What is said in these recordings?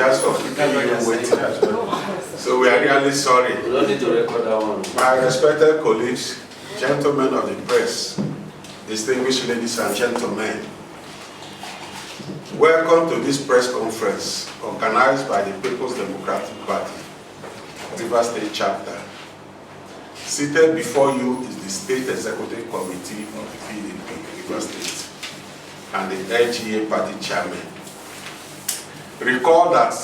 apologize for keeping you waiting. So we are really sorry. We don't need to record that one. My respected colleagues, gentlemen of the press, distinguished ladies and gentlemen, welcome to this press conference organized by the People's Democratic Party, Rivers State Chapter. Seated before you is the State Executive Committee of the PDP Rivers State and the LGA Party Chairman. Recall that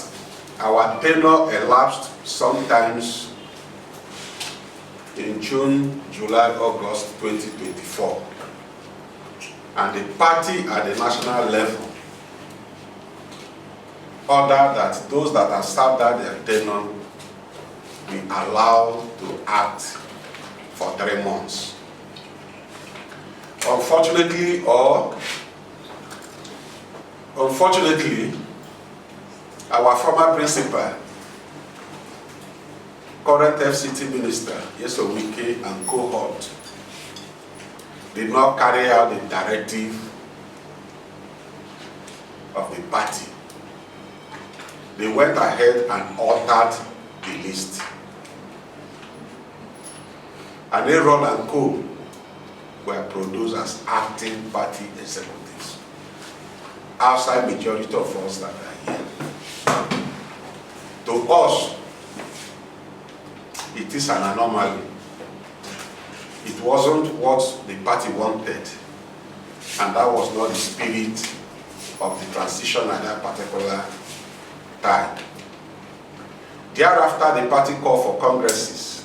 our tenure elapsed sometimes in June, July, August 2024, and the party at the national level ordered that those that have served out their tenure be allowed to act for 3 months. Unfortunately, our former principal, current FCT Minister, Nyesom and cohort did not carry out the directive of the party. They went ahead and altered the list. And Ewor and Co were produced as acting party executives, outside majority of us that are here. To us, it is an anomaly. It wasn't what the party wanted, and that was not the spirit of the transition at that particular time. Thereafter, the party called for congresses.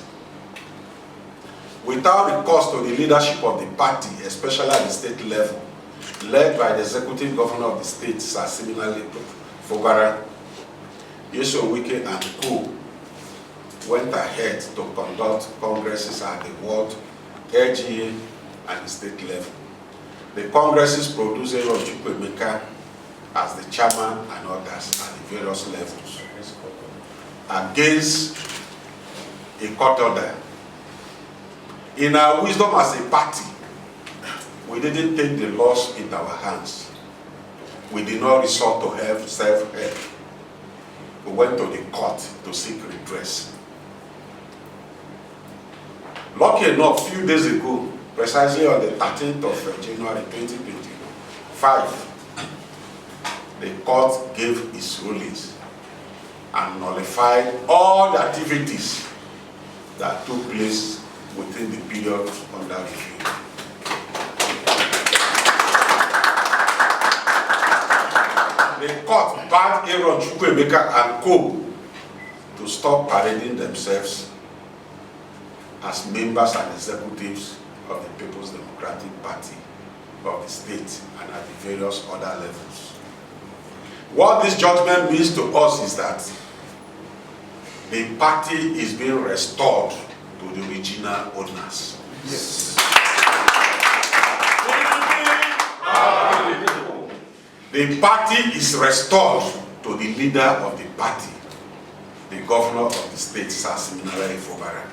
Without recourse to the leadership of the party, especially at the state level, led by the executive governor of the state, Siminalayi, Fubara, Nyesom and Co went ahead to conduct congresses at the world, LGA, and the state level. The congresses produced Oko-Jumbo as the chairman and others at the various levels against a court order. In our wisdom as a party, we didn't take the laws into our hands. We did not resort to self-help. We went to the court to seek redress. Lucky enough, a few days ago, precisely on the 13th of January 2025, the court gave its rulings and nullified all the activities that took place within the period under review. The court banned Nnamdi Kanu and Co to stop parading themselves as members and executives of the People's Democratic Party of the state and at the various other levels. What this judgment means to us is that the party is being restored to the original owners. Yes. The party is restored to the leader of the party, the governor of the state, Siminalayi Fubara.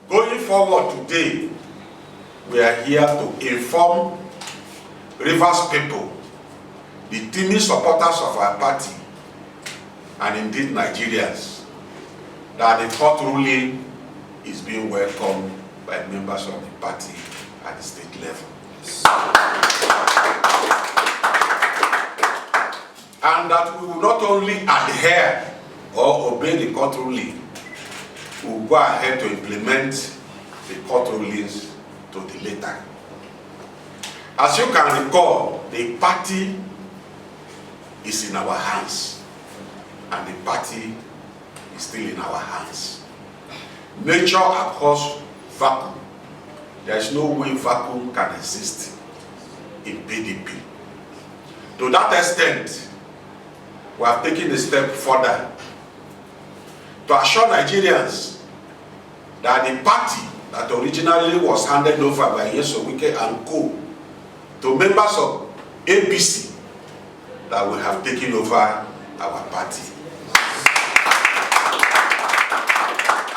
Going forward today, we are here to inform Rivers people, the teeming supporters of our party, and indeed Nigerians, that the court ruling is being welcomed by members of the party at the state level. And that we will not only adhere or obey the court ruling, we will go ahead to implement the court rulings to the letter. As you can recall, the party is in our hands, and the party is still in our hands. Nature abhors vacuum. There is no way vacuum can exist in PDP. To that extent, we have taken a step further to assure Nigerians that the party that originally was handed over by Nyesom and Co to members of APC, that we have taken over our party.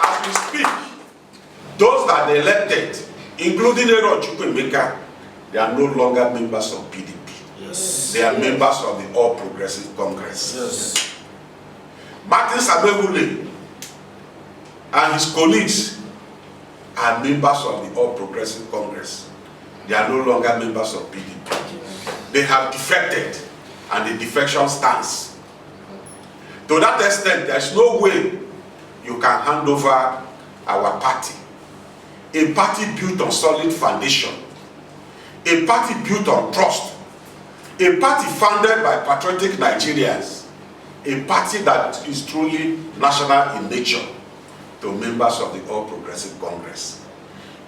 As we speak, those that they elected, including Nnamdi Kanu, they are no longer members of PDP. Yes. They are members of the All Progressive Congress. Yes. Martin Amaewhule and his colleagues are members of the All Progressive Congress. They are no longer members of PDP. They have defected, and the defection stands. To that extent, there is no way you can hand over our party. A party built on solid foundation. A party built on trust. A party founded by patriotic Nigerians. A party that is truly national in nature, to members of the All Progressive Congress.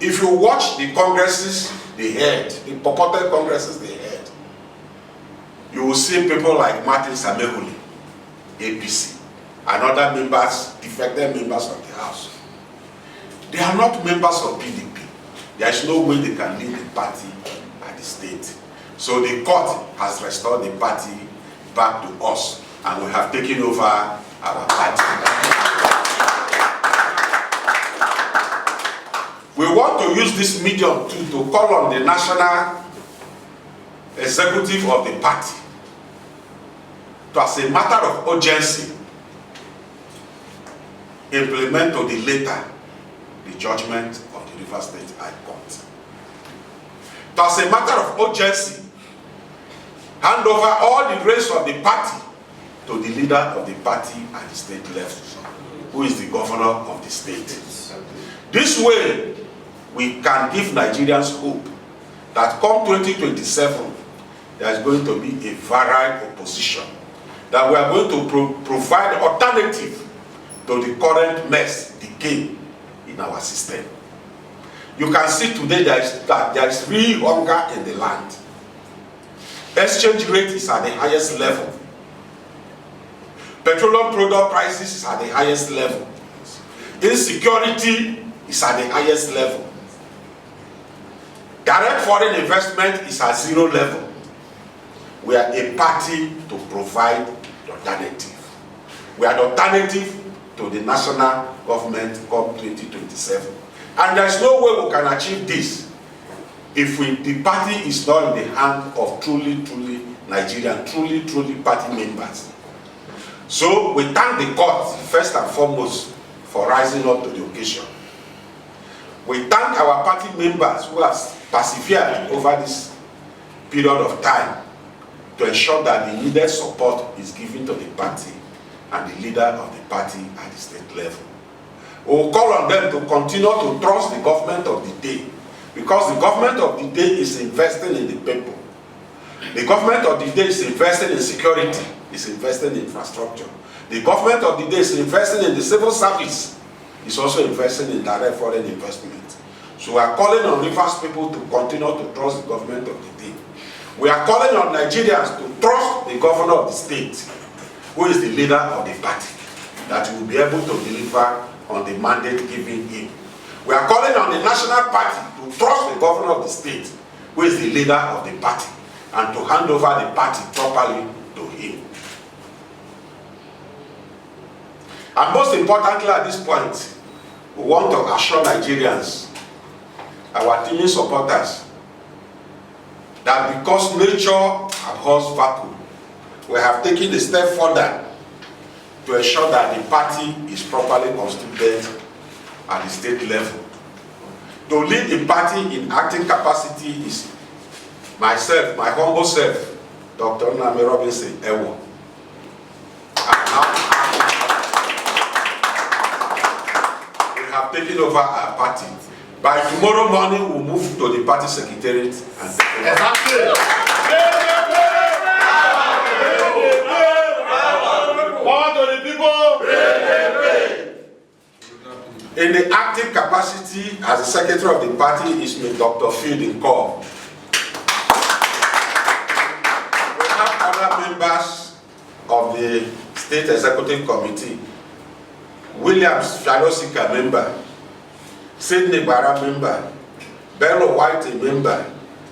If you watch the congresses they had, the purported congresses they had, you will see people like Martin Amaewhule, APC, and other members, defected members of the House. They are not members of PDP. There is no way they can lead the party at the state. So the court has restored the party back to us, and we have taken over our party. We want to use this medium to call on the national executive of the party to, as a matter of urgency, implement to the letter the judgment of the River State High Court. To, as a matter of urgency, hand over all the reins of the party to the leader of the party at the state level, who is the governor of the state. This way, we can give Nigerians hope that come 2027, there is going to be a varied opposition, that we are going to provide alternative to the current mess, decay in our system. You can see today there is real hunger in the land. Exchange rate is at the highest level. Petroleum product prices is at the highest level. Insecurity is at the highest level. Direct foreign investment is at zero level. We are a party to provide the alternative. We are the alternative to the national government come 2027. And there is no way we can achieve this if the party is not in the hand of truly Nigerian, truly party members. So we thank the court first and foremost for rising up to the occasion. We thank our party members who have persevered over this period of time to ensure that the needed support is given to the party and the leader of the party at the state level. We will call on them to continue to trust the government of the day, because the government of the day is investing in the people. The government of the day is investing in security, is investing in infrastructure. The government of the day is investing in the civil service, is also investing in direct foreign investment. So we are calling on Rivers people to continue to trust the government of the day. We are calling on Nigerians to trust the governor of the state, who is the leader of the party, that he will be able to deliver on the mandate given him. We are calling on the national party to trust the governor of the state, who is the leader of the party, and to hand over the party properly to him. And most importantly at this point, we want to assure Nigerians, our teaming supporters, that because nature abhors vacuum, we have taken a step further to ensure that the party is properly constituted at the state level. To lead the party in acting capacity is myself, my humble self, Dr. Nnamdi Ewoh. We have taken over our party. By tomorrow morning, we'll move to the party secretariat and take over. Power to the people. In the active capacity as the secretary of the party is Dr. Fielding Cole. We have other members of the State Executive Committee. Williams Fialosika member, Sydney Bara member, Bello White member,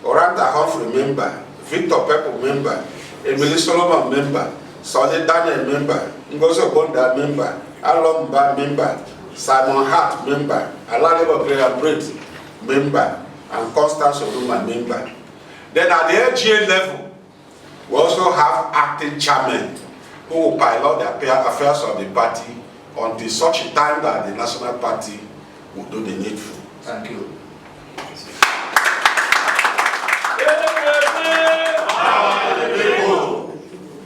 Oranta Humphrey member, Victor Pepple member, Emily Solomon member, Solid Daniel member, Ngozo Bonda member, Alomba member, Simon Hart member, Alalebo Graham Brett member, and Constance Oruma member. Then at the LGA level, we also have acting chairmen who will pilot the affairs of the party until such a time that the national party will do the needful. Thank you.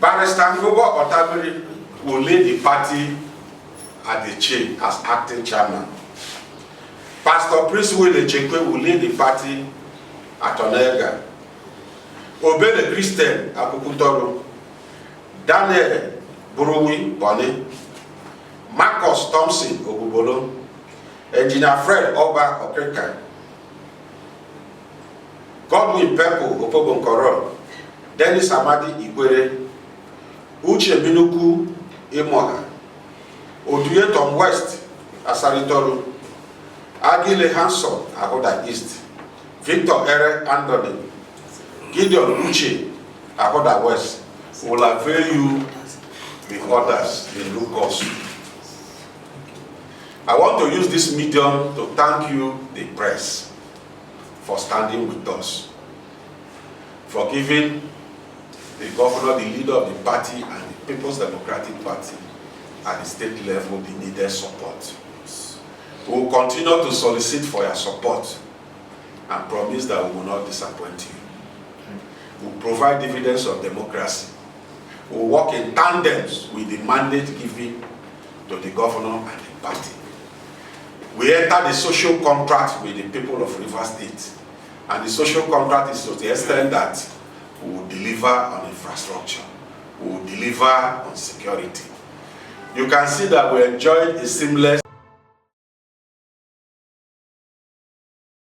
Barrister Ngogo Otabiri will lead the party at the chain as acting chairman. Pastor Prince Willie Chekwe will lead the party at Onega. Obede Christian Akukutoro, Daniel Buruwi Boni, Marcus Thompson Ogubolo, Engineer Fred Oba Okreka, Godwin Pepo Opobonkoro, Dennis Amadi Igwere, Uche Binuku Imoha, Oduye Tom West Asaritoru, Agile Hanson Ahoda East, Victor Ere Anthony, Gideon Uche Ahoda West will avail you with others in due course. I want to use this medium to thank you, the press, for standing with us, for giving the governor, the leader of the party, and the People's Democratic Party at the state level the needed support. We will continue to solicit for your support and promise that we will not disappoint you. We will provide dividends of democracy. We will work in tandems with the mandate given to the governor and the party. We enter the social contract with the people of Rivers State, and the social contract is to the extent that we will deliver on infrastructure, we will deliver on security. You can see that we enjoyed a seamless